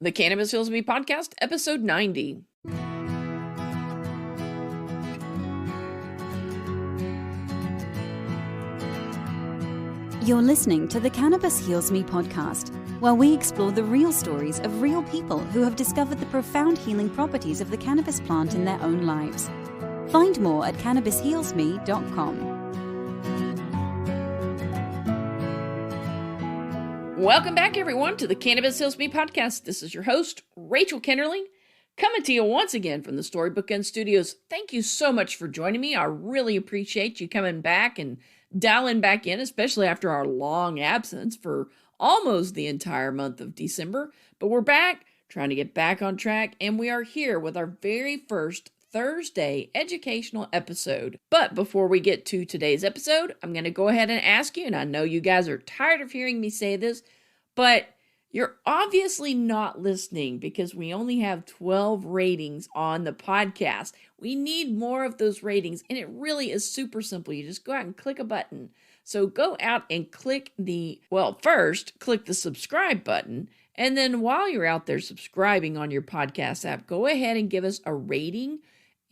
The Cannabis Heals Me podcast, episode 90. You're listening to the Cannabis Heals Me podcast, where we explore the real stories of real people who have discovered the profound healing properties of the cannabis plant in their own lives. Find more at cannabishealsme.com. Welcome back, everyone, to the Cannabis Heals Me podcast. This is your host, Rachel Kennerly, coming to you once again from the Storybook Inn Studios. Thank you so much for joining me. I really appreciate you coming back and dialing back in, especially after our long absence for almost the entire month of December. But we're back, trying to get back on track, and we are here with our very first Thursday educational episode. But before we get to today's episode, I'm going to go ahead and ask you, and I know you guys are tired of hearing me say this, but you're obviously not listening because we only have 12 ratings on the podcast. We need more of those ratings, and it really is super simple. You just go out and click a button. So go out and click first click the subscribe button, and then while you're out there subscribing on your podcast app, go ahead and give us a rating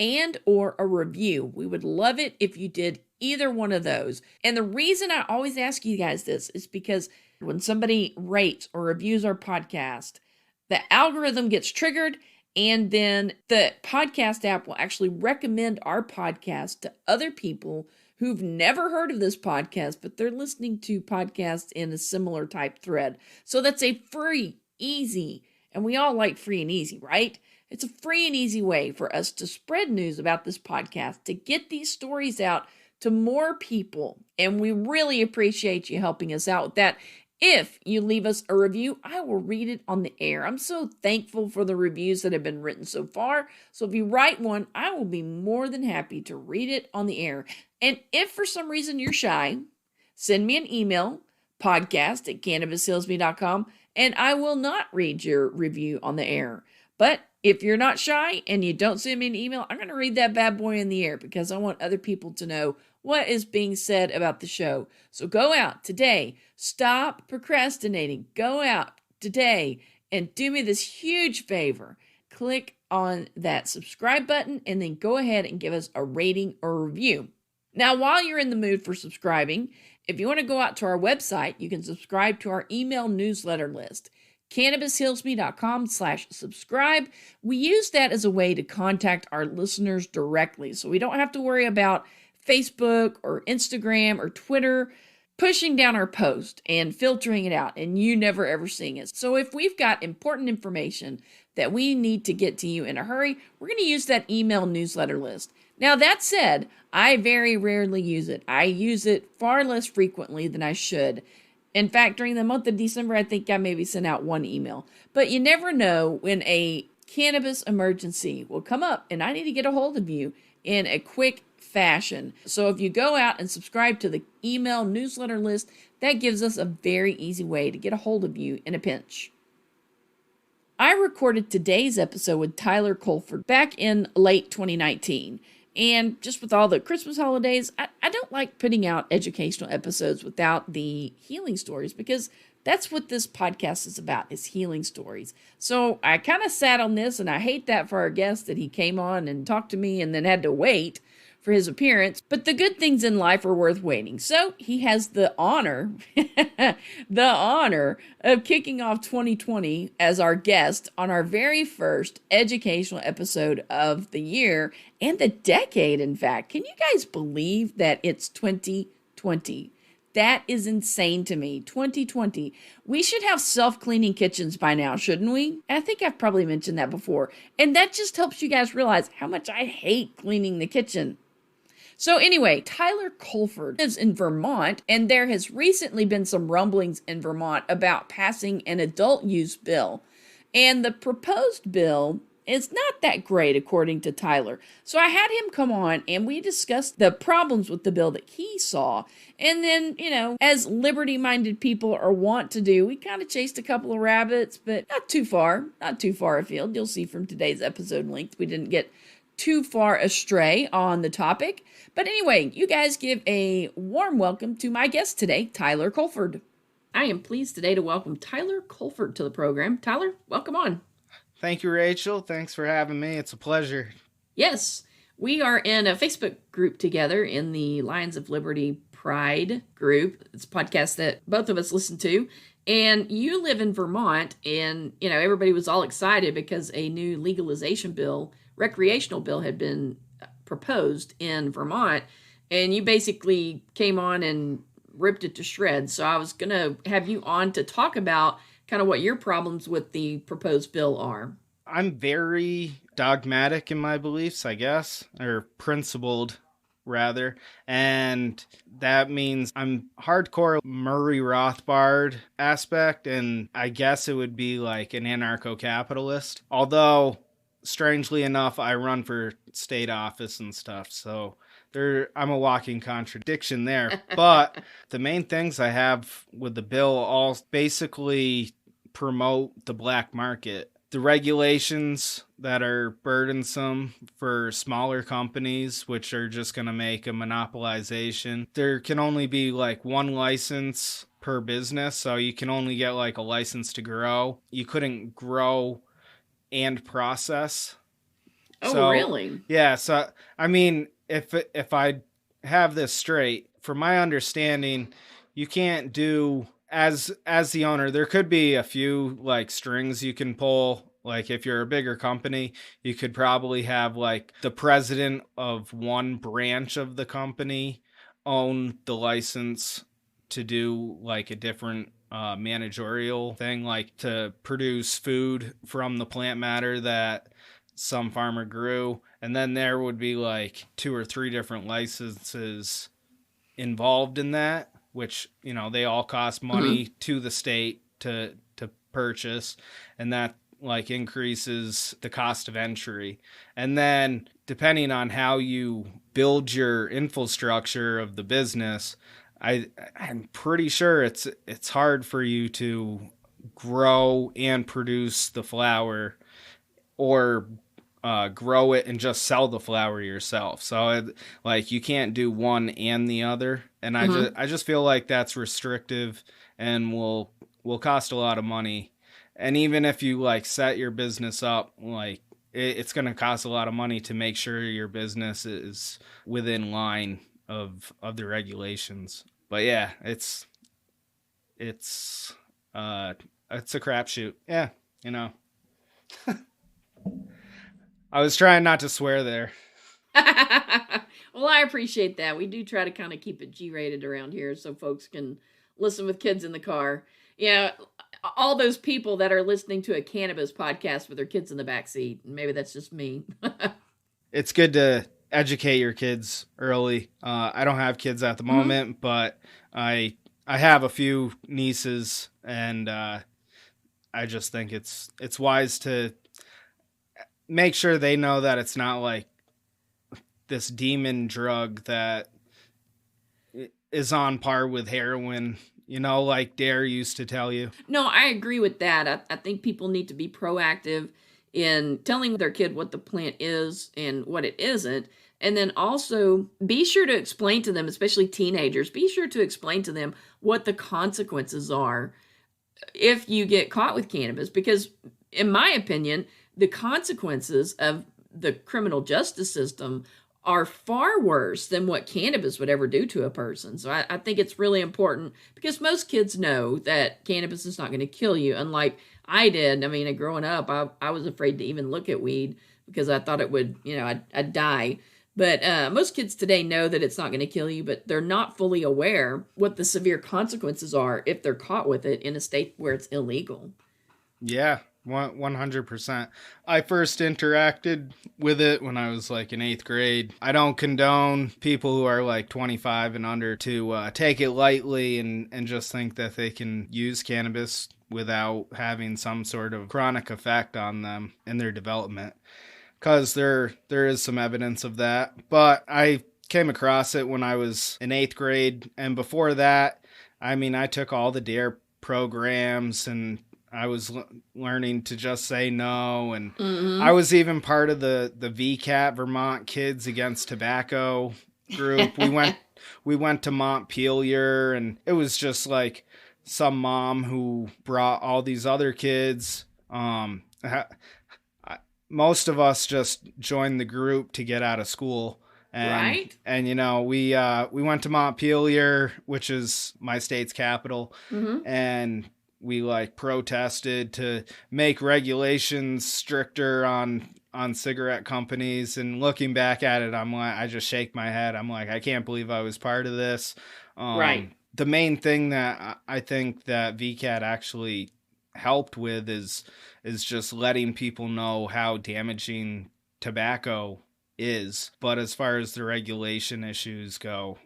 and or a review. We would love it if you did either one of those. And the reason I always ask you guys this is because when somebody rates or reviews our podcast, the algorithm gets triggered, and then the podcast app will actually recommend our podcast to other people who've never heard of this podcast, but they're listening to podcasts in a similar type thread. So that's a free, easy, and we all like free and easy, right? It's a free and easy way for us to spread news about this podcast, to get these stories out to more people. And we really appreciate you helping us out with that. If you leave us a review, I will read it on the air. I'm so thankful for the reviews that have been written so far. So if you write one, I will be more than happy to read it on the air. And if for some reason you're shy, send me an email, podcast@cannabishealsme.com, and I will not read your review on the air. But if you're not shy and you don't send me an email, I'm going to read that bad boy in the air because I want other people to know what is being said about the show. So go out today. Stop procrastinating. Go out today and do me this huge favor. Click on that subscribe button and then go ahead and give us a rating or review. Now, while you're in the mood for subscribing, if you want to go out to our website, you can subscribe to our email newsletter list. cannabishealsme.com/subscribe. We use that as a way to contact our listeners directly, so we don't have to worry about Facebook or Instagram or Twitter pushing down our post and filtering it out and you never ever seeing it. So if we've got important information that we need to get to you in a hurry, we're going to use that email newsletter list. Now, that said, I very rarely use it. I use it far less frequently than I should. In fact, during the month of December, I think I maybe sent out one email. But you never know when a cannabis emergency will come up, and I need to get a hold of you in a quick fashion. So if you go out and subscribe to the email newsletter list, that gives us a very easy way to get a hold of you in a pinch. I recorded today's episode with Tyler Colford back in late 2019. And just with all the Christmas holidays, I don't like putting out educational episodes without the healing stories because that's what this podcast is about, is healing stories. So I kind of sat on this, and I hate that for our guest that he came on and talked to me and then had to wait for his appearance. But the good things in life are worth waiting. So he has the honor, of kicking off 2020 as our guest on our very first educational episode of the year and the decade, in fact. Can you guys believe that it's 2020? That is insane to me. 2020. We should have self-cleaning kitchens by now, shouldn't we? I think I've probably mentioned that before. And that just helps you guys realize how much I hate cleaning the kitchen. So anyway, Tyler Colford lives in Vermont, and there has recently been some rumblings in Vermont about passing an adult use bill. And the proposed bill is not that great, according to Tyler. So I had him come on, and we discussed the problems with the bill that he saw. And then, as liberty-minded people are wont to do, we kind of chased a couple of rabbits, but not too far afield. You'll see from today's episode length, we didn't get too far astray on the topic. But anyway, you guys give a warm welcome to my guest today, Tyler Colford. I am pleased today to welcome Tyler Colford to the program. Tyler, welcome on. Thank you, Rachel. Thanks for having me. It's a pleasure. Yes, we are in a Facebook group together in the Lions of Liberty Pride group. It's a podcast that both of us listen to. And you live in Vermont, and, everybody was all excited because a new legalization bill, recreational bill, had been proposed in Vermont. And you basically came on and ripped it to shreds. So I was going to have you on to talk about kind of what your problems with the proposed bill are. I'm very dogmatic in my beliefs, I guess, or principled, rather. And that means I'm hardcore Murray Rothbard aspect, and I guess it would be like an anarcho-capitalist. Although, strangely enough, I run for state office and stuff, so I'm a walking contradiction there. But the main things I have with the bill all basically promote the black market. The regulations that are burdensome for smaller companies, which are just going to make a monopolization. There can only be like one license per business, so you can only get like a license to grow. You couldn't grow and process. Oh, really? Yeah, so I mean, if I have this straight, from my understanding, you can't do as the owner, there could be a few like strings you can pull. Like if you're a bigger company, you could probably have like the president of one branch of the company own the license to do like a different managerial thing, like to produce food from the plant matter that some farmer grew. And then there would be like 2 or 3 different licenses involved in that, which, they all cost money to the state to purchase, and that like increases the cost of entry. And then depending on how you build your infrastructure of the business, I'm pretty sure it's hard for you to grow and produce the flower, or grow it and just sell the flower yourself. So you can't do one and the other. And I just feel like that's restrictive and will cost a lot of money. And even if you like set your business up, like it's going to cost a lot of money to make sure your business is within line of the regulations. But yeah, it's a crapshoot. Yeah, I was trying not to swear there. Well, I appreciate that. We do try to kind of keep it G-rated around here so folks can listen with kids in the car. Yeah, all those people that are listening to a cannabis podcast with their kids in the backseat. Maybe that's just me. It's good to educate your kids early. I don't have kids at the moment, but I have a few nieces, and I just think it's wise to make sure they know that it's not like this demon drug that is on par with heroin, like Dare used to tell you. No, I agree with that. I think people need to be proactive in telling their kid what the plant is and what it isn't. And then also be sure to explain to them, especially teenagers, be sure to explain to them what the consequences are if you get caught with cannabis. Because in my opinion, the consequences of the criminal justice system are far worse than what cannabis would ever do to a person. So I think it's really important, because most kids know that cannabis is not going to kill you, unlike I did. I mean, growing up, I was afraid to even look at weed because I thought it would, I'd die. But most kids today know that it's not going to kill you, but they're not fully aware what the severe consequences are if they're caught with it in a state where it's illegal. Yeah. 100%. I first interacted with it when I was like in 8th grade. I don't condone people who are like 25 and under to take it lightly and just think that they can use cannabis without having some sort of chronic effect on them in their development, because there is some evidence of that. But I came across it when I was in 8th grade, and before that, I mean, I took all the DARE programs, and I was learning to just say no, and I was even part of the VCAT, Vermont Kids Against Tobacco group. We went to Montpelier, and it was just like some mom who brought all these other kids. Most of us just joined the group to get out of school. Right. And you know, we went to Montpelier, which is my state's capital, and we like protested to make regulations stricter on cigarette companies. And looking back at it, I'm like, I just shake my head. I'm like, I can't believe I was part of this. Right. The main thing that I think that VCAT actually helped with is just letting people know how damaging tobacco is. But as far as the regulation issues go,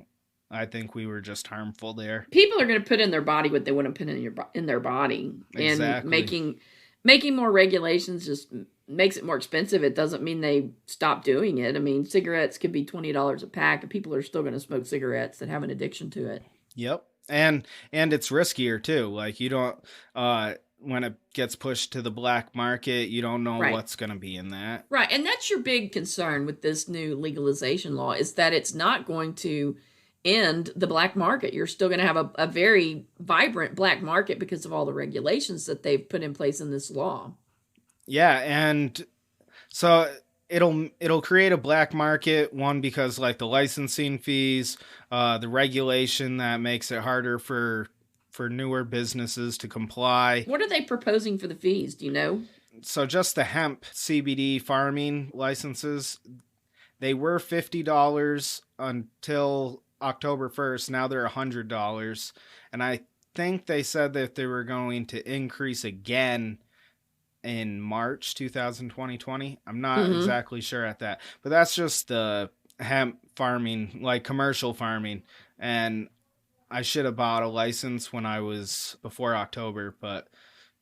I think we were just harmful there. People are going to put in their body what they want to put in their body. Exactly. And making more regulations just makes it more expensive. It doesn't mean they stop doing it. I mean, cigarettes could be $20 a pack, and people are still going to smoke cigarettes that have an addiction to it. Yep. And it's riskier too. Like, you don't when it gets pushed to the black market, you don't know what's going to be in that. Right. And that's your big concern with this new legalization law, is that it's not going to end the black market. You're still going to have a very vibrant black market because of all the regulations that they've put in place in this law. Yeah. And so it'll create a black market, one, because like the licensing fees, the regulation that makes it harder for newer businesses to comply. What are they proposing for the fees? Do you know? So just the hemp CBD farming licenses, they were $50 until October 1st. Now they're $100. And I think they said that they were going to increase again in March 2020. I'm not exactly sure at that. But that's just the hemp farming, like commercial farming. And I should have bought a license when I was before October, but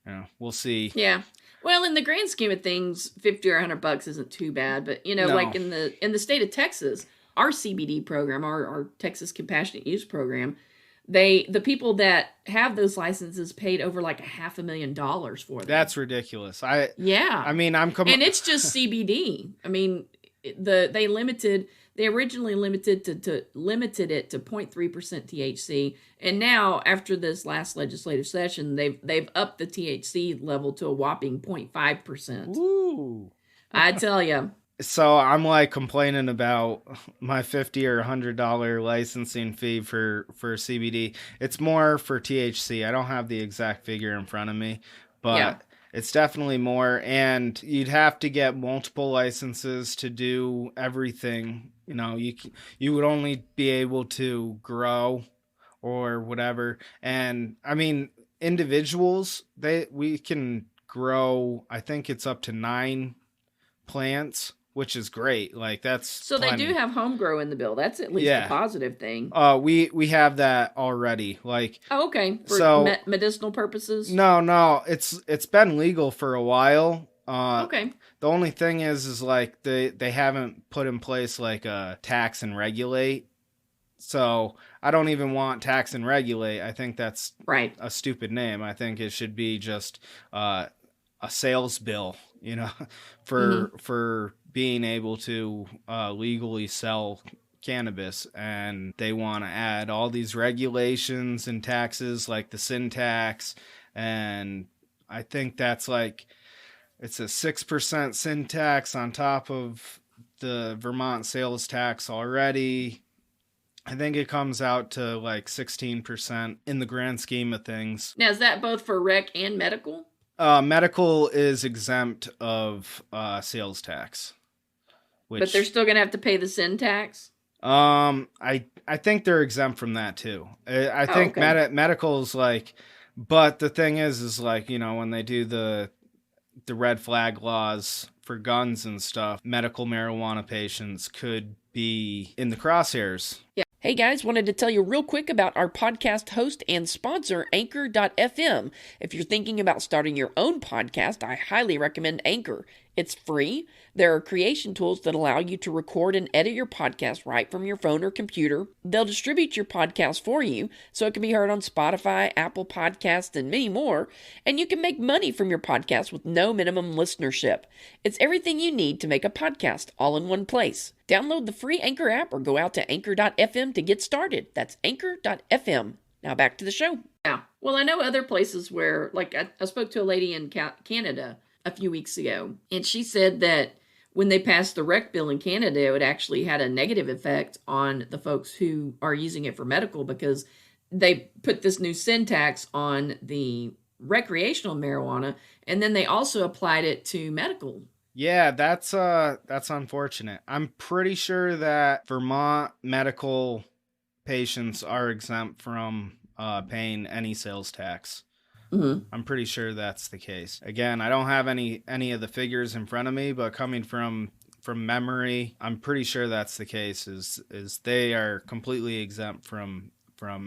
you know, we'll see. Yeah. Well, in the grand scheme of things, $50 or $100 isn't too bad. But you know, No. like in the state of Texas, our CBD program, our Texas Compassionate Use Program, the people that have those licenses paid over like $500,000 for them. That's ridiculous. I mean, and it's just CBD. I mean, they originally limited it to 0.3% THC, and now after this last legislative session, they've upped the THC level to a whopping 0.5%. Ooh. I tell you. So I'm like complaining about my $50 or $100 licensing fee for CBD. It's more for THC. I don't have the exact figure in front of me, but it's definitely more. And you'd have to get multiple licenses to do everything. You know, you would only be able to grow or whatever. And I mean, individuals, we can grow, I think it's up to 9 plants, which is great. Like, that's so plenty. They do have home grow in the bill. That's at least a positive thing. We have that already. Like, okay, for medicinal purposes. No, it's been legal for a while. Okay. The only thing is like they haven't put in place like a tax and regulate. So I don't even want tax and regulate. I think that's a stupid name. I think it should be just a sales bill, you know, for being able to legally sell cannabis. And they want to add all these regulations and taxes like the sin tax. And I think that's like, it's a 6% sin tax on top of the Vermont sales tax already. I think it comes out to like 16% in the grand scheme of things. Now, is that both for rec and medical? Medical is exempt of sales tax. But they're still going to have to pay the sin tax? I think they're exempt from that too. I think medical is like, but the thing is like, you know, when they do the red flag laws for guns and stuff, medical marijuana patients could be in the crosshairs. Yeah. Hey guys, wanted to tell you real quick about our podcast host and sponsor, Anchor.fm. If you're thinking about starting your own podcast, I highly recommend Anchor. It's free. There are creation tools that allow you to record and edit your podcast right from your phone or computer. They'll distribute your podcast for you so it can be heard on Spotify, Apple Podcasts, and many more. And you can make money from your podcast with no minimum listenership. It's everything you need to make a podcast all in one place. Download the free Anchor app or go out to Anchor.fm to get started. That's Anchor.fm. Now back to the show. Yeah. Well, I know other places where, like, I spoke to a lady in Canada a few weeks ago, and she said that when they passed the rec bill in Canada, it actually had a negative effect on the folks who are using it for medical, because they put this new sin tax on the recreational marijuana, and then they also applied it to medical. Yeah, that's unfortunate. I'm pretty sure that Vermont medical patients are exempt from paying any sales tax. Mm-hmm. I'm pretty sure that's the case. Again, I don't have any of the figures in front of me, but coming from memory, I'm pretty sure that's the case. Is they are completely exempt from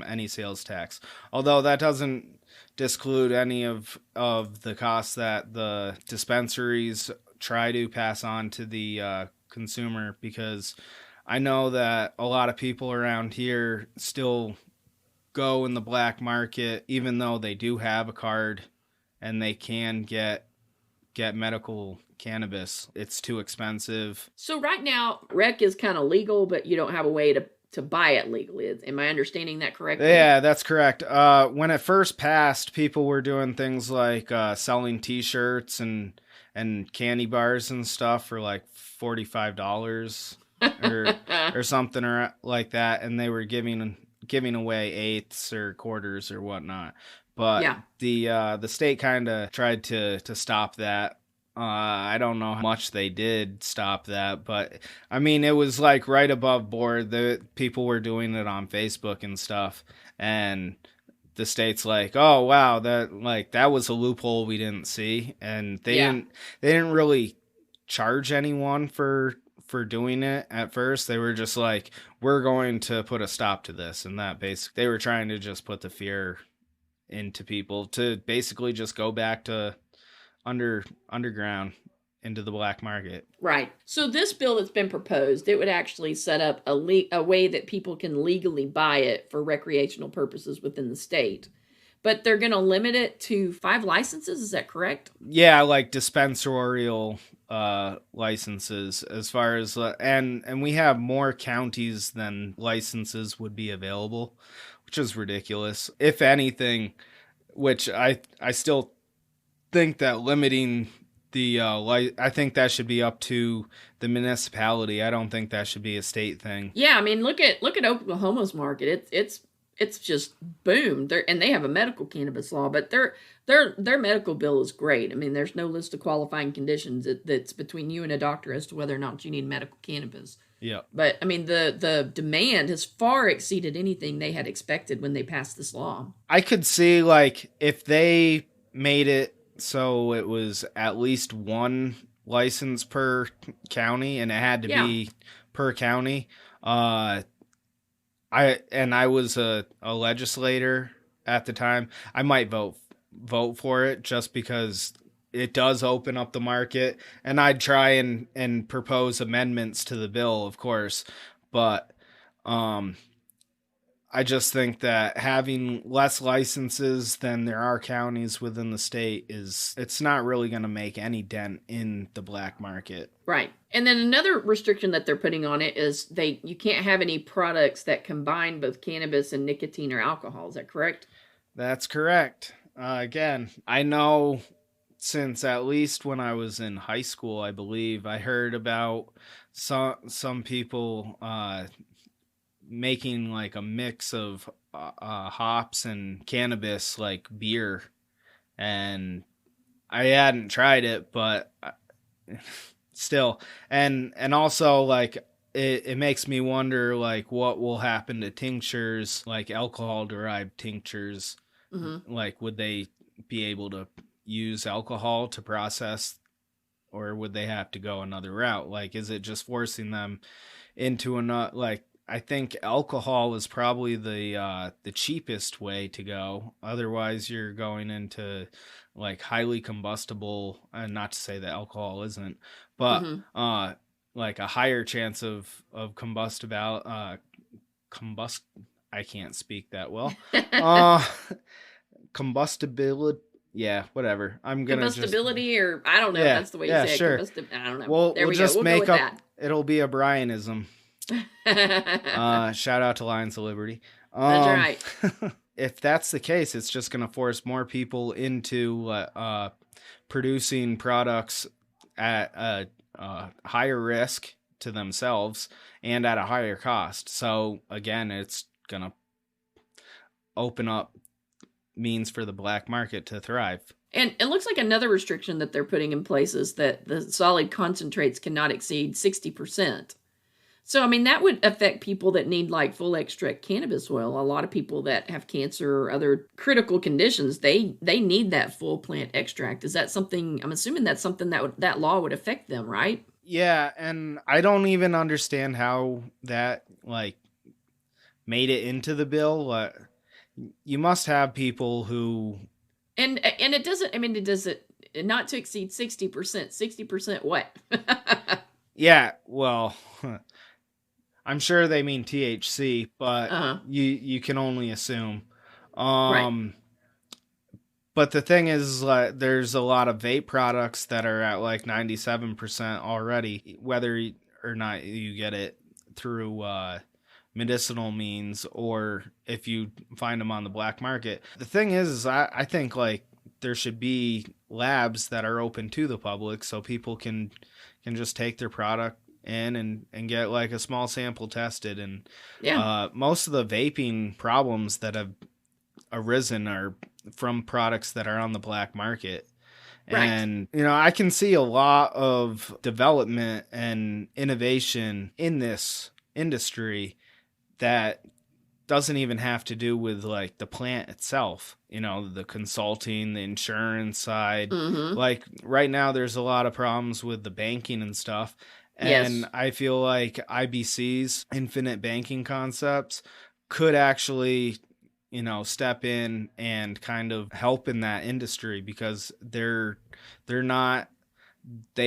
any sales tax. Although that doesn't disclude any of the costs that the dispensaries try to pass on to the consumer, because I know that a lot of people around here still go in the black market, even though they do have a card and they can get medical cannabis. It's too expensive. So right now, rec is kind of legal, but you don't have a way to buy it legally. Am I understanding that correctly? Yeah, that's correct. When it first passed, people were doing things like selling T-shirts and candy bars and stuff for like $45 or something or like that, and they were giving away eighths or quarters or whatnot. But yeah, the state kind of tried to stop that. I don't know how much they did stop that, but I mean, it was like right above board. The people were doing it on Facebook and stuff, and the state's like, oh wow, that was a loophole we didn't see, and they didn't really charge anyone for doing it at first. They were just like, we're going to put a stop to this, and that basically they were trying to just put the fear into people to basically just go back to underground into the black market. Right. So this bill that's been proposed, it would actually set up a way that people can legally buy it for recreational purposes within the state. But they're going to limit it to 5 licenses. Is that correct? Yeah, like dispensorial licenses, as far as and we have more counties than licenses would be available, which is ridiculous. If anything, which I still think that limiting the I think that should be up to the municipality. I don't think that should be a state thing. Yeah, I mean, look at Oklahoma's market. It's just boomed. And they have a medical cannabis law, but their medical bill is great. I mean, there's no list of qualifying conditions that's between you and a doctor as to whether or not you need medical cannabis. Yeah. But I mean, the demand has far exceeded anything they had expected when they passed this law. I could see, like, if they made it so it was at least one license per county, and it had to be per county. I was a legislator at the time. I might vote for it just because it does open up the market, and I'd try and propose amendments to the bill, of course. But I just think that having less licenses than there are counties within the state it's not really going to make any dent in the black market. Right. And then another restriction that they're putting on it is you can't have any products that combine both cannabis and nicotine or alcohol. Is that correct? That's correct. Again, I know since at least when I was in high school, I believe, I heard about some people making like a mix of hops and cannabis, like beer, and I hadn't tried it, but still, and also, like, it makes me wonder, like, what will happen to tinctures, like alcohol derived tinctures. Mm-hmm. Like, would they be able to use alcohol to process, or would they have to go another route? Like, is it just forcing them into another, like, I think alcohol is probably the cheapest way to go. Otherwise, you're going into like highly combustible, and not to say that alcohol isn't, but like a higher chance of I can't speak that well. Combustibility. Yeah, whatever. I'm gonna combustibility, or I don't know. Yeah, that's the way you say sure. it. I don't know. We'll just make up. That. It'll be a Brianism. Shout out to Lions of Liberty. That's right. if that's the case, it's just going to force more people into producing products at a higher risk to themselves and at a higher cost. So again, it's going to open up means for the black market to thrive. And it looks like another restriction that they're putting in place is that the solid concentrates cannot exceed 60%. So, I mean, that would affect people that need like full extract cannabis oil. A lot of people that have cancer or other critical conditions, they need that full plant extract. Is that something, I'm assuming that's something that law would affect them, right? Yeah, and I don't even understand how that like made it into the bill. You must have people who And it doesn't, I mean, it does it not to exceed 60%. 60% what? yeah, well, I'm sure they mean THC, but you can only assume. Right. But the thing is, there's a lot of vape products that are at like 97% already, whether or not you get it through medicinal means or if you find them on the black market. The thing is I think like there should be labs that are open to the public so people can just take their product in and get like a small sample tested. And most of the vaping problems that have arisen are from products that are on the black market. Right. And, I can see a lot of development and innovation in this industry that doesn't even have to do with like the plant itself, the consulting, the insurance side. Mm-hmm. Like right now there's a lot of problems with the banking and stuff. And yes. I feel like IBC's infinite banking concepts could actually, step in and kind of help in that industry because they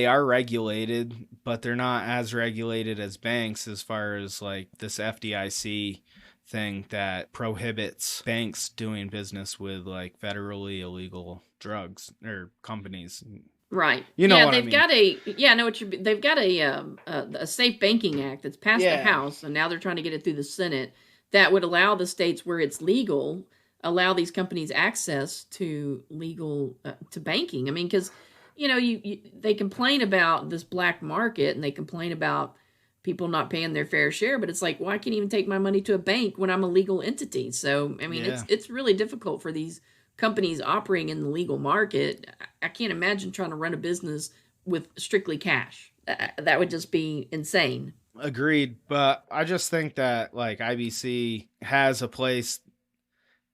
are regulated, but they're not as regulated as banks as far as like this FDIC thing that prohibits banks doing business with like federally illegal drugs or companies. Right. What I mean. I know what they've got a Safe Banking Act that's passed the House, and now they're trying to get it through the Senate that would allow the states where it's legal, allow these companies access to legal to banking. I mean, because they complain about this black market and they complain about people not paying their fair share, but it's like, well, I can't even take my money to a bank when I'm a legal entity. So, I mean, it's really difficult for these companies operating in the legal market. I can't imagine trying to run a business with strictly cash. That would just be insane. Agreed. But I just think that like IBC has a place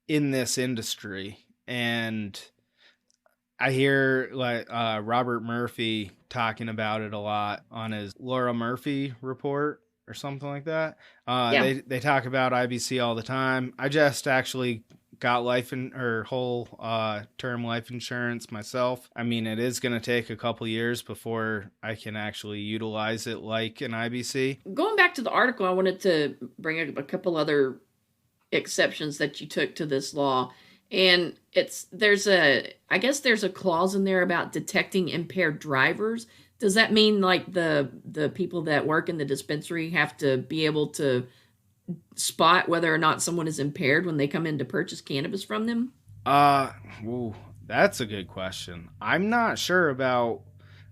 in this industry, and I hear like Robert Murphy talking about it a lot on his Laura Murphy report or something like that. They talk about IBC all the time. I just actually got whole term life insurance myself. I mean, it is going to take a couple years before I can actually utilize it like an IBC. Going back to the article, I wanted to bring up a couple other exceptions that you took to this law. And there's a clause in there about detecting impaired drivers. Does that mean like the people that work in the dispensary have to be able to spot whether or not someone is impaired when they come in to purchase cannabis from them? That's a good question. I'm not sure about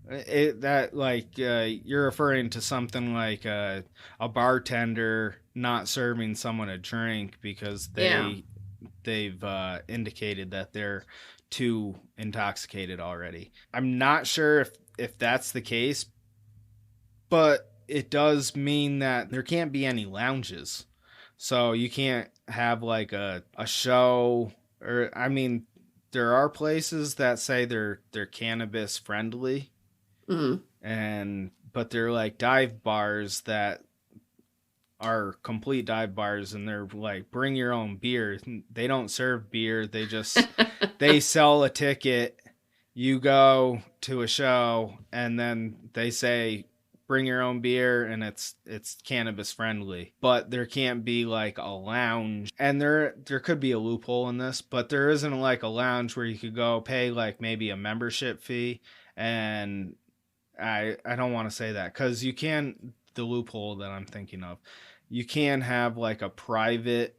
it, that like you're referring to something like a bartender not serving someone a drink because they've indicated that they're too intoxicated already. I'm not sure if that's the case, but it does mean that there can't be any lounges. So you can't have like a show, or I mean, there are places that say they're cannabis friendly, but they're like dive bars that are complete dive bars, and they're like bring your own beer. They don't serve beer. They just they sell a ticket. You go to a show, and then they say bring your own beer, and it's cannabis friendly. But there can't be like a lounge, and there could be a loophole in this, but there isn't like a lounge where you could go pay like maybe a membership fee. And I don't want to say that because you can, the loophole that I'm thinking of, you can have like a private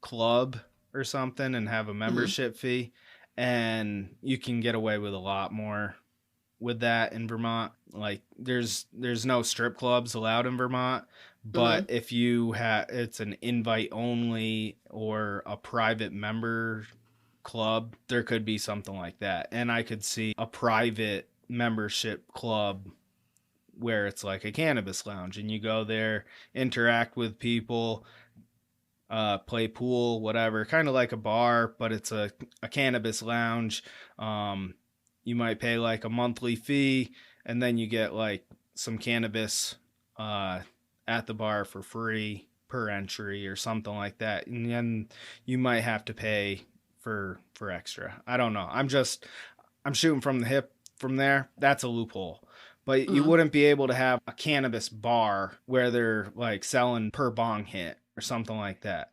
club or something and have a membership fee, and you can get away with a lot more with that in Vermont. Like there's no strip clubs allowed in Vermont, but if you have, it's an invite only or a private member club, there could be something like that. And I could see a private membership club where it's like a cannabis lounge and you go there, interact with people, play pool, whatever, kind of like a bar, but it's a cannabis lounge. You might pay like a monthly fee, and then you get like some cannabis at the bar for free per entry or something like that. And then you might have to pay for extra. I don't know. I'm shooting from the hip from there. That's a loophole. But you wouldn't be able to have a cannabis bar where they're like selling per bong hit or something like that.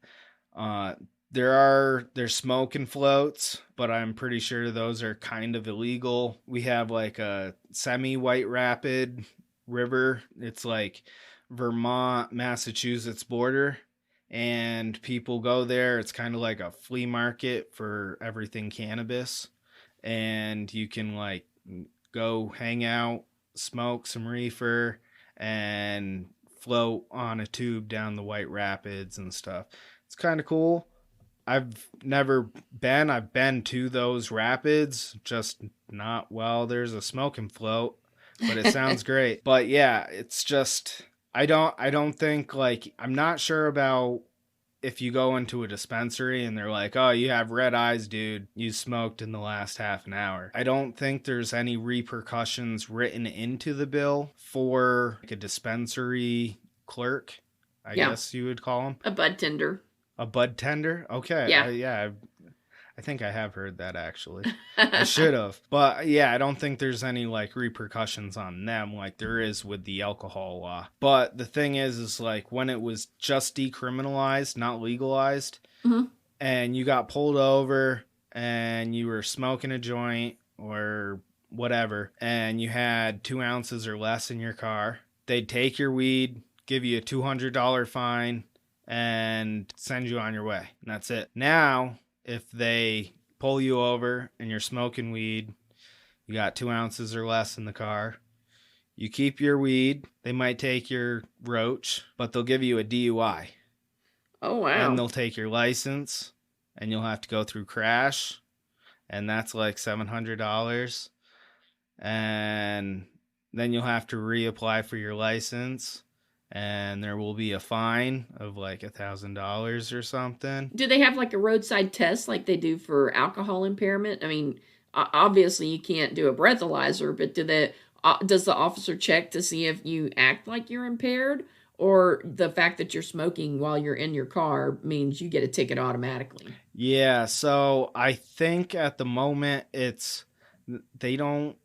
There's smoke and floats, but I'm pretty sure those are kind of illegal. We have like a semi-white rapid river. It's like Vermont, Massachusetts border, and people go there. It's kind of like a flea market for everything cannabis, and you can like go hang out, smoke some reefer, and float on a tube down the White Rapids and stuff. It's kind of cool. I've never been. I've been to those rapids, just not while there's a smoke and float, but it sounds great. But yeah, it's just, I don't think, like, I'm not sure about if you go into a dispensary and they're like, oh, you have red eyes, dude, you smoked in the last half an hour. I don't think there's any repercussions written into the bill for like a dispensary clerk, I guess you would call them. A bud tender. A bud tender? Okay. Yeah. I think I have heard that actually. I should have. But yeah, I don't think there's any like repercussions on them like there is with the alcohol law. But the thing is like when it was just decriminalized, not legalized, and you got pulled over and you were smoking a joint or whatever, and you had 2 ounces or less in your car, they'd take your weed, give you a $200 fine, and send you on your way. And that's it. Now, if they pull you over and you're smoking weed, you got 2 ounces or less in the car, you keep your weed, they might take your roach, but they'll give you a DUI. Oh, wow. And they'll take your license, and you'll have to go through crash, and that's like $700. And then you'll have to reapply for your license, and there will be a fine of like $1,000 or something. Do they have like a roadside test like they do for alcohol impairment? I mean, obviously you can't do a breathalyzer, but does the officer check to see if you act like you're impaired, or the fact that you're smoking while you're in your car means you get a ticket automatically? Yeah, so I think at the moment they don't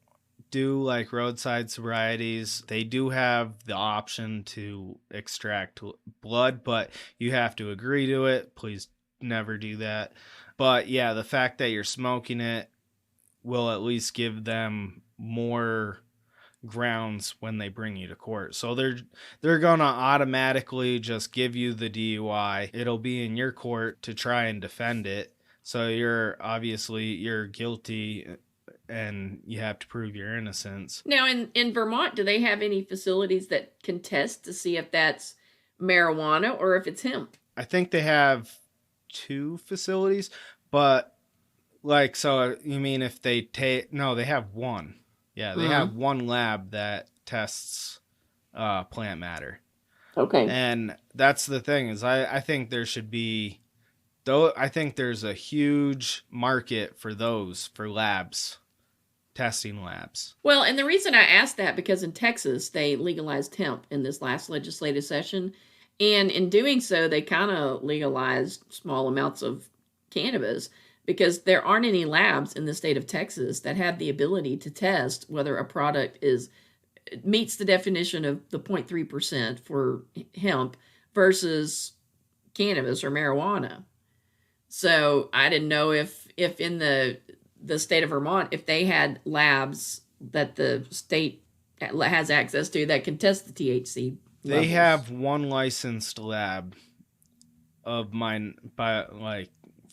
do like roadside sobrieties. They do have the option to extract blood, but you have to agree to it. Please never do that. But yeah, the fact that you're smoking it will at least give them more grounds when they bring you to court. So they're gonna automatically just give you the DUI. It'll be in your court to try and defend it. So you're guilty, and you have to prove your innocence. Now, in Vermont, do they have any facilities that can test to see if that's marijuana or if it's hemp? I think they have 2 facilities, but like, so you mean if they no, they have 1. Yeah, they have 1 lab that tests plant matter. Okay. And that's the thing is I think there should be, though, I think there's a huge market for labs. Testing labs. Well, and the reason I asked that, because in Texas, they legalized hemp in this last legislative session. And in doing so, they kind of legalized small amounts of cannabis, because there aren't any labs in the state of Texas that have the ability to test whether a product meets the definition of the 0.3% for hemp versus cannabis or marijuana. So I didn't know if in the state of Vermont, if they had labs that the state has access to that can test the THC levels. They have 1 licensed lab of mine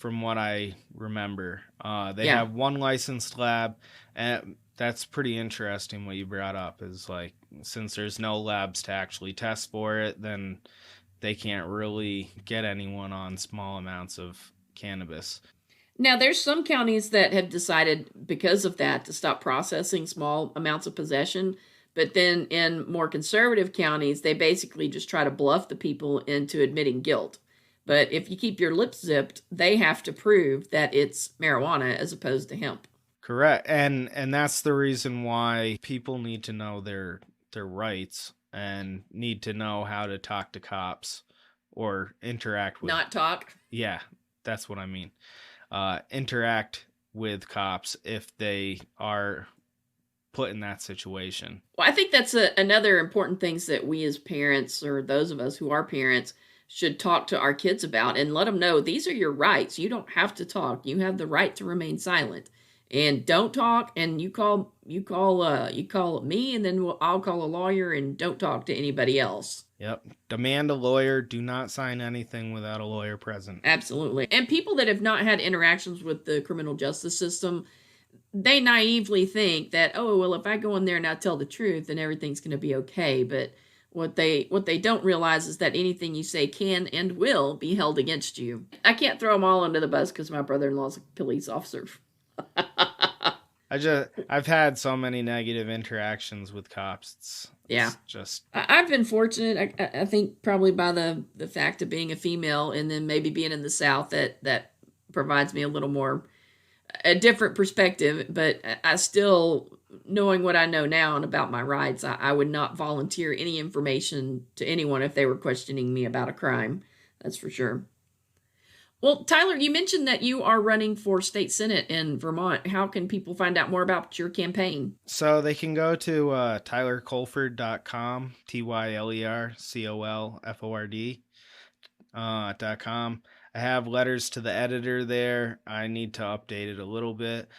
from what I remember. They Yeah. have one licensed lab, and that's pretty interesting what you brought up is like, since there's no labs to actually test for it, then they can't really get anyone on small amounts of cannabis. Now, there's some counties that have decided because of that to stop processing small amounts of possession. But then in more conservative counties, they basically just try to bluff the people into admitting guilt. But if you keep your lips zipped, they have to prove that it's marijuana as opposed to hemp. Correct. And that's the reason why people need to know their rights and need to know how to talk to cops or interact with. Not talk. Yeah, that's what I mean. Interact with cops if they are put in that situation. Well, I think that's another important things that we as parents, or those of us who are parents, should talk to our kids about and let them know these are your rights. You don't have to talk. You have the right to remain silent. And don't talk. And you call me, and then I'll call a lawyer, and don't talk to anybody else. Yep. Demand a lawyer. Do not sign anything without a lawyer present. Absolutely. And people that have not had interactions with the criminal justice system, they naively think that, oh, well, if I go in there and I tell the truth, then everything's going to be okay. But what they don't realize is that anything you say can and will be held against you. I can't throw them all under the bus because my brother-in-law's a police officer. I've had so many negative interactions with cops. It's just I've been fortunate. I think probably by the fact of being a female and then maybe being in the South that provides me a different perspective. But I still, knowing what I know now and about my rights, I would not volunteer any information to anyone if they were questioning me about a crime. That's for sure. Well, Tyler, you mentioned that you are running for state senate in Vermont. How can people find out more about your campaign? So they can go to tylercolford.com, tylercolford.com. I have letters to the editor there. I need to update it a little bit.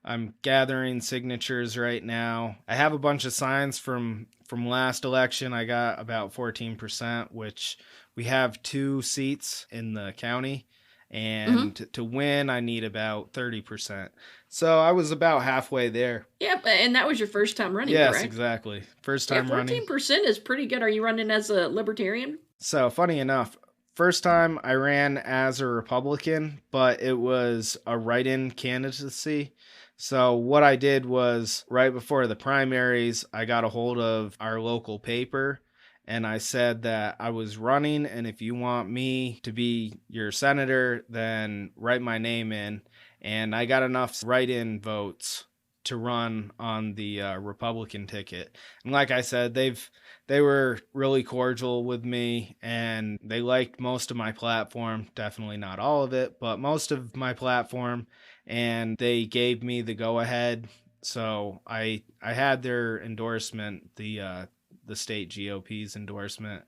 I'm gathering signatures right now. I have a bunch of signs from last election. I got about 14%, which we have 2 seats in the county. And to win, I need about 30%. So I was about halfway there. Yeah, and that was your first time running, yes, correct? Exactly. First time 14% running. 14% is pretty good. Are you running as a libertarian? So funny enough, first time I ran as a Republican, but it was a write-in candidacy. So what I did was right before the primaries, I got a hold of our local paper and I said that I was running, and if you want me to be your senator, then write my name in. And I got enough write-in votes to run on the Republican ticket. And like I said, they were really cordial with me, and they liked most of my platform. Definitely not all of it, but most of my platform. And they gave me the go-ahead. So I had their endorsement, the state GOP's endorsement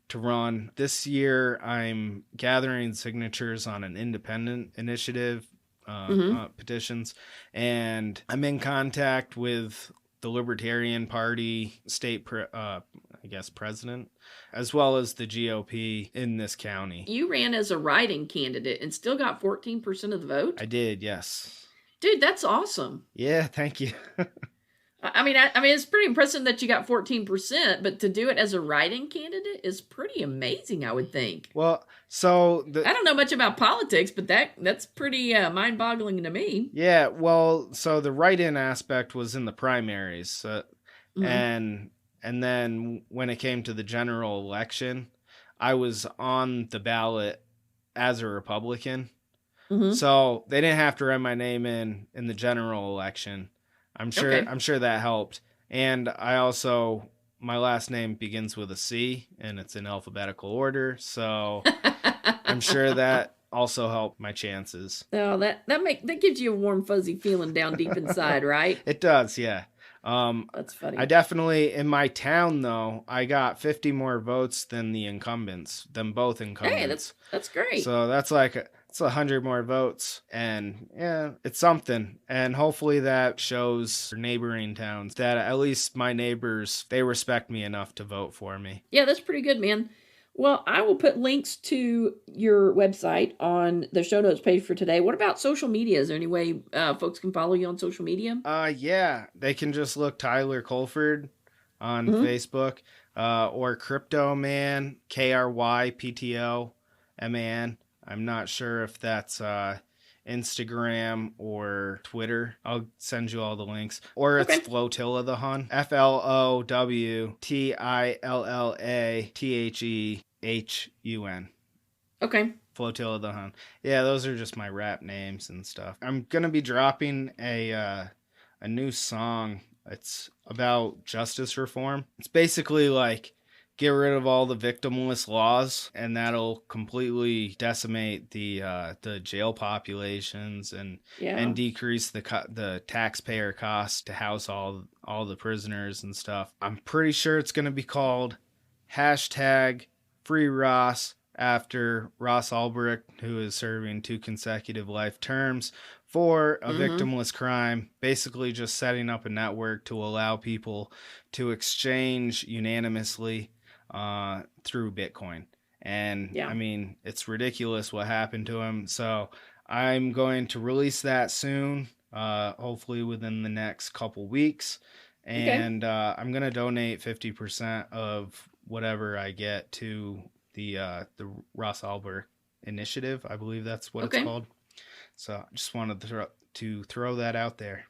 to run. This year, I'm gathering signatures on an independent initiative, petitions, and I'm in contact with the Libertarian Party state, president, as well as the GOP in this county. You ran as a write-in candidate and still got 14% of the vote? I did, yes. Dude, that's awesome. Yeah, thank you. I mean, it's pretty impressive that you got 14%, but to do it as a write-in candidate is pretty amazing, I would think. Well, so I don't know much about politics, but that's pretty mind-boggling to me. Yeah, well, so the write-in aspect was in the primaries, and then when it came to the general election, I was on the ballot as a Republican, so they didn't have to write my name in the general election. I'm sure that helped. And I also, my last name begins with a C, and it's in alphabetical order, so I'm sure that also helped my chances. Oh, that gives you a warm, fuzzy feeling down deep inside, right? It does, yeah. That's funny. I definitely, in my town though, I got 50 more votes than both incumbents. Hey, that's great. So that's like it's 100 more votes, and yeah, it's something. And hopefully that shows neighboring towns that at least my neighbors, they respect me enough to vote for me. Yeah, that's pretty good, man. Well, I will put links to your website on the show notes page for today. What about social media? Is there any way folks can follow you on social media? Yeah, they can just look Tyler Colford on Mm-hmm. Facebook, or Crypto Man, KRYPTOMAN. I'm not sure if that's Instagram or Twitter. I'll send you all the links. Or it's Okay. Flotilla the Hun. FLOWTILLATHEHUN. Okay. Flotilla the Hun. Yeah, those are just my rap names and stuff. I'm gonna be dropping a new song. It's about justice reform. It's basically like get rid of all the victimless laws, and that'll completely decimate the jail populations and Yeah. decrease the taxpayer cost to house all the prisoners and stuff. I'm pretty sure it's gonna be called hashtag Free Ross, after Ross Ulbricht, who is serving 2 consecutive life terms for a victimless crime, basically just setting up a network to allow people to exchange unanimously through Bitcoin. And Yeah. I mean, it's ridiculous what happened to him. So I'm going to release that soon, hopefully within the next couple weeks. And I'm going to donate 50% of whatever I get to the Ross Ulbricht initiative. I believe that's what it's called. So I just wanted to throw that out there.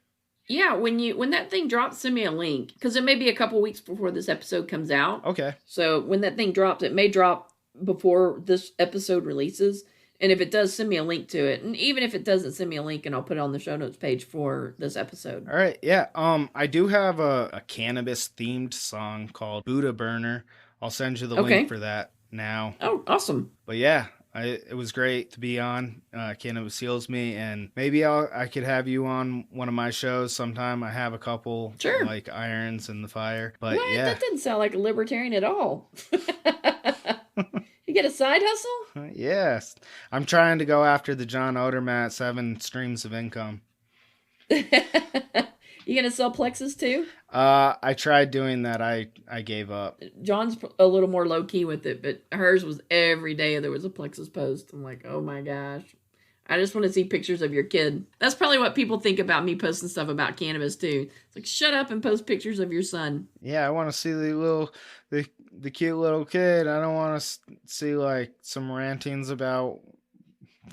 Yeah, when that thing drops, send me a link, because it may be a couple weeks before this episode comes out. Okay. So when that thing drops, it may drop before this episode releases. And if it does, send me a link to it. And even if it doesn't, send me a link and I'll put it on the show notes page for this episode. All right. Yeah. I do have a cannabis themed song called Buddha Burner. I'll send you the link for that now. Oh, awesome. But yeah, it was great to be on Cannabis Heals Me, and maybe I could have you on one of my shows sometime. I have a couple like irons in the fire. But what? yeah, That didn't sound like a libertarian at all. You get a side hustle? Yes. I'm trying to go after the John Odermatt 7 streams of income. You gonna sell plexus too? I tried doing that. I gave up. John's a little more low key with it, but hers was every day there was a plexus post. I'm like, oh my gosh. I just want to see pictures of your kid. That's probably what people think about me posting stuff about cannabis too. It's like, shut up and post pictures of your son. Yeah, I want to see the cute little kid. I don't want to see like some rantings about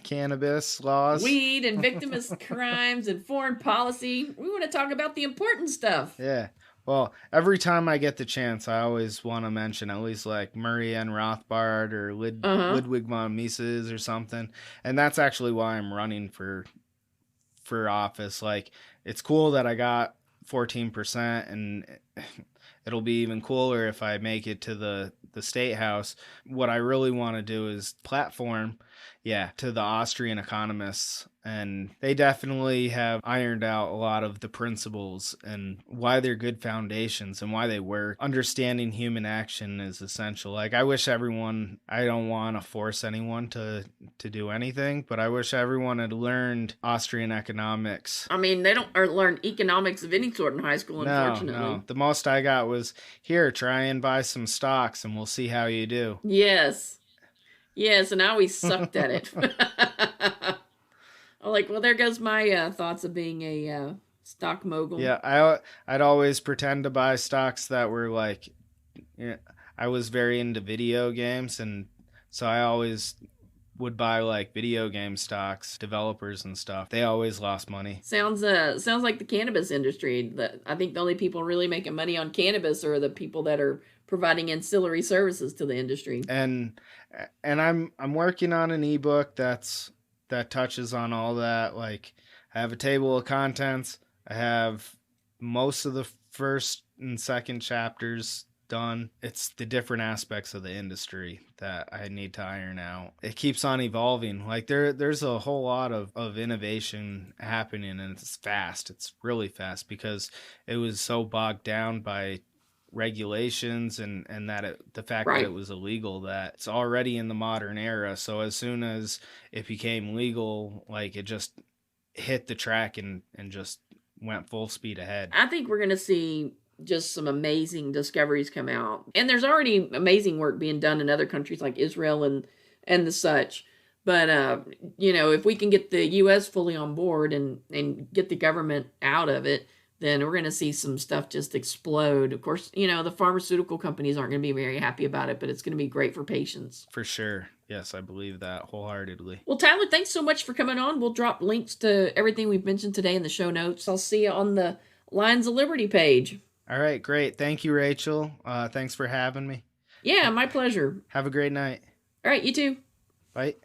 cannabis laws, weed and victimless crimes and foreign policy. We want to talk about the important stuff. Yeah. Well, every time I get the chance, I always want to mention at least like Murray N. Rothbard or Ludwig von Mises or something. And that's actually why I'm running for office. Like, it's cool that I got 14%, and it'll be even cooler if I make it to the state house. What I really want to do is platform to the Austrian economists, and they definitely have ironed out a lot of the principles and why they're good foundations and why they work. Understanding human action is essential. Like, I wish everyone, I don't want to force anyone to do anything, but I wish everyone had learned Austrian economics. I mean, they don't learn economics of any sort in high school, unfortunately. No. The most I got was, here, try and buy some stocks and we'll see how you do. Yes, and I always sucked at it. I'm like, well, there goes my thoughts of being a stock mogul. Yeah, I'd always pretend to buy stocks that were like, I was very into video games, and so I always would buy like video game stocks, developers and stuff. They always lost money. Sounds like the cannabis industry. I think the only people really making money on cannabis are the people that are providing ancillary services to the industry. And I'm working on an ebook that touches on all that. Like, I have a table of contents. I have most of the first and second chapters done. It's the different aspects of the industry that I need to iron out. It keeps on evolving. Like, there's a whole lot of innovation happening, and it's fast. It's really fast because it was so bogged down by regulations and that the fact that it was illegal, that it's already in the modern era. So as soon as it became legal, like, it just hit the track and just went full speed ahead. I think we're going to see just some amazing discoveries come out. And there's already amazing work being done in other countries like Israel and the such. But, if we can get the U.S. fully on board and get the government out of it, then we're going to see some stuff just explode. Of course, the pharmaceutical companies aren't going to be very happy about it, but it's going to be great for patients. For sure. Yes, I believe that wholeheartedly. Well, Tyler, thanks so much for coming on. We'll drop links to everything we've mentioned today in the show notes. I'll see you on the Lions of Liberty page. All right, great. Thank you, Rachel. Thanks for having me. Yeah, my pleasure. Have a great night. All right, you too. Bye.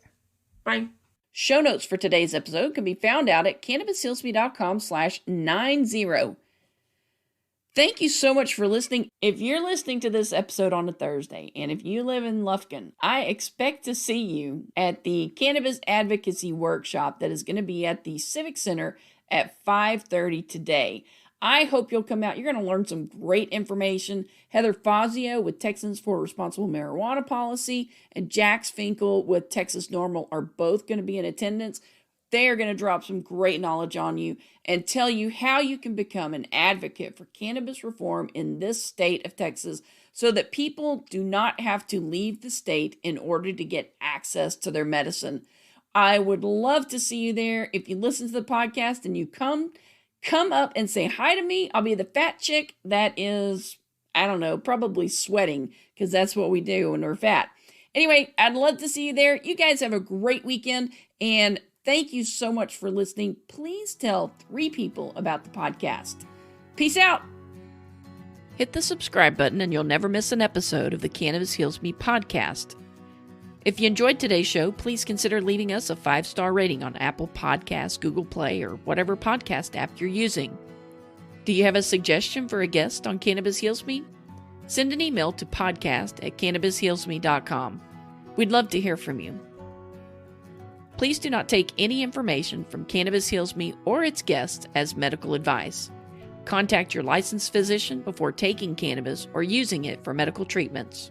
Bye. Show notes for today's episode can be found out at cannabishealsme.com/90. Thank you so much for listening. If you're listening to this episode on a Thursday, and if you live in Lufkin, I expect to see you at the Cannabis Advocacy Workshop that is going to be at the Civic Center at 5:30 today. I hope you'll come out. You're going to learn some great information. Heather Fazio with Texans for Responsible Marijuana Policy and Jax Finkel with Texas NORML are both going to be in attendance. They are going to drop some great knowledge on you and tell you how you can become an advocate for cannabis reform in this state of Texas so that people do not have to leave the state in order to get access to their medicine. I would love to see you there. If you listen to the podcast and you come up and say hi to me. I'll be the fat chick that is, probably sweating because that's what we do when we're fat. Anyway, I'd love to see you there. You guys have a great weekend, and thank you so much for listening. Please tell 3 people about the podcast. Peace out. Hit the subscribe button and you'll never miss an episode of the Cannabis Heals Me podcast. If you enjoyed today's show, please consider leaving us a 5-star rating on Apple Podcasts, Google Play, or whatever podcast app you're using. Do you have a suggestion for a guest on Cannabis Heals Me? Send an email to podcast@cannabishealsme.com. We'd love to hear from you. Please do not take any information from Cannabis Heals Me or its guests as medical advice. Contact your licensed physician before taking cannabis or using it for medical treatments.